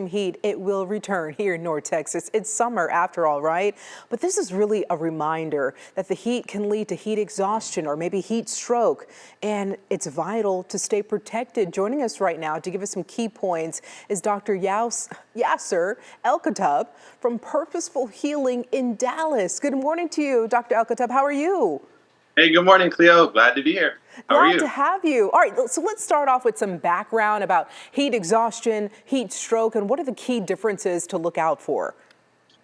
Heat, it will return here in North Texas. It's summer after all, right? But this is really a reminder that the heat can lead to heat exhaustion or maybe heat stroke, and it's vital to stay protected. Joining us right now to give us some key points is Dr. Yasser El-Khattab from Purposeful Healing in Dallas. Good morning to you, Dr. El-Khattab. How are you? Hey, good morning, Cleo. Glad to be here. How are Glad to you? have you. All right, so let's start off with some background about heat exhaustion, heat stroke, and what are the key differences to look out for?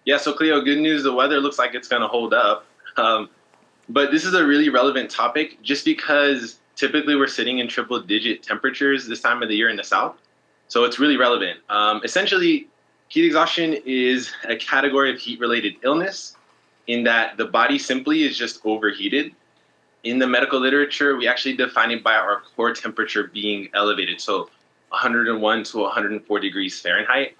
Yeah, so Cleo, good news. The weather looks like it's going to hold up. But this is a really relevant topic just because typically we're sitting in triple digit temperatures this time of the year in the South. So it's really relevant. Essentially, heat exhaustion is a category of heat related illness in that the body simply is just overheated. In the medical literature, we actually define it by our core temperature being elevated. So 101 to 104 degrees Fahrenheit.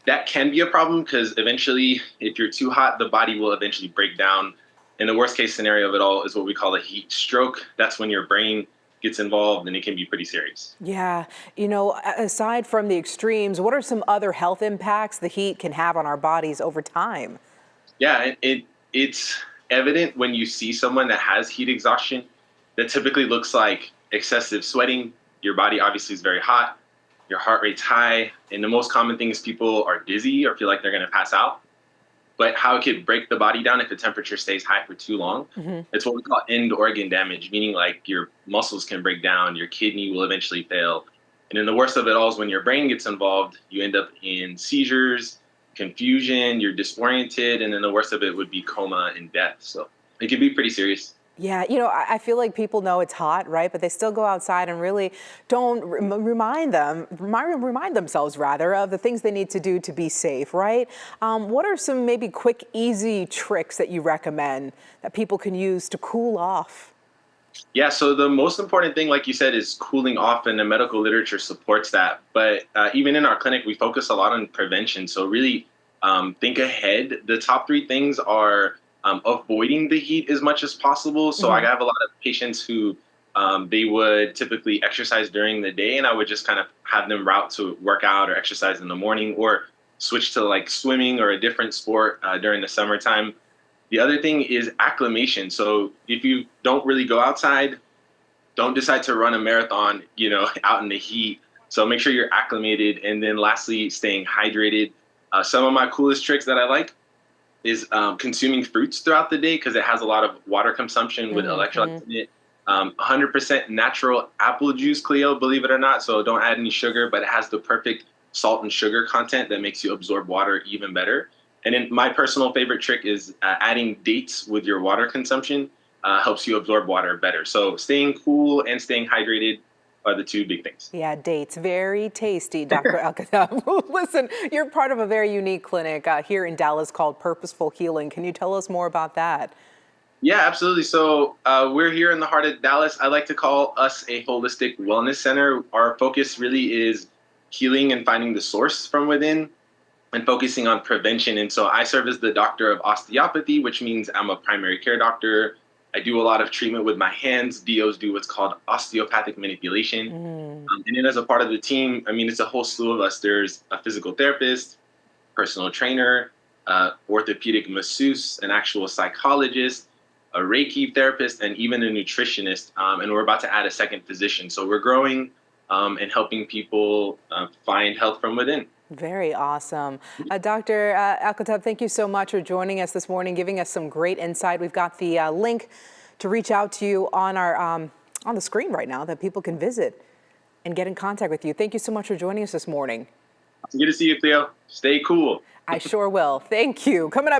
That can be a problem because eventually, if you're too hot, the body will eventually break down. And the worst case scenario of it all is what we call a heat stroke. That's when your brain gets involved and it can be pretty serious. Yeah, aside from the extremes, what are some other health impacts the heat can have on our bodies over time? Yeah, it's evident when you see someone that has heat exhaustion that typically looks like excessive sweating. Your body obviously is very hot, your heart rate's high, and the most common thing is people are dizzy or feel like they're going to pass out. But how it could break the body down if the temperature stays high for too long, it's what we call end organ damage, meaning like your muscles can break down, your kidney will eventually fail. And then the worst of it all is when your brain gets involved, you end up in seizures, confusion, you're disoriented, and then the worst of it would be coma and death. So it can be pretty serious. Yeah, I feel like people know it's hot, right? But they still go outside and really don't remind themselves rather of the things they need to do to be safe, right? What are some maybe quick, easy tricks that you recommend that people can use to cool off? Yeah, so the most important thing, like you said, is cooling off, and the medical literature supports that. But even in our clinic, we focus a lot on prevention. So really think ahead. The top three things are avoiding the heat as much as possible. So I Hmm. have a lot of patients who they would typically exercise during the day, and I would just kind of have them route to work out or exercise in the morning or switch to like swimming or a different sport during the summertime. The other thing is acclimation. So if you don't really go outside, don't decide to run a marathon, out in the heat. So make sure you're acclimated. And then lastly, staying hydrated. Some of my coolest tricks that I like is consuming fruits throughout the day because it has a lot of water consumption with Hmm. electrolytes in it. 100% natural apple juice, Cleo, believe it or not. So don't add any sugar, but it has the perfect salt and sugar content that makes you absorb water even better. And then my personal favorite trick is adding dates with your water consumption helps you absorb water better. So staying cool and staying hydrated are the two big things. Yeah, dates. Very tasty, Dr. El-Khattab. Listen, you're part of a very unique clinic here in Dallas called Purposeful Healing. Can you tell us more about that? Yeah, absolutely. So we're here in the heart of Dallas. I like to call us a holistic wellness center. Our focus really is healing and finding the source from within and focusing on prevention. And so I serve as the doctor of osteopathy, which means I'm a primary care doctor. I do a lot of treatment with my hands. DOs do what's called osteopathic manipulation. Mm. And then as a part of the team, I mean, it's a whole slew of us. There's a physical therapist, personal trainer, orthopedic masseuse, an actual psychologist, a Reiki therapist, and even a nutritionist. And we're about to add a second physician. So we're growing and helping people find health from within. Very awesome. Dr. El-Khattab, thank you so much for joining us this morning, giving us some great insight. We've got the link to reach out to you on our on the screen right now that people can visit and get in contact with you. Thank you so much for joining us this morning. Good to see you, Cleo. Stay cool. I sure will. Thank you. Coming up.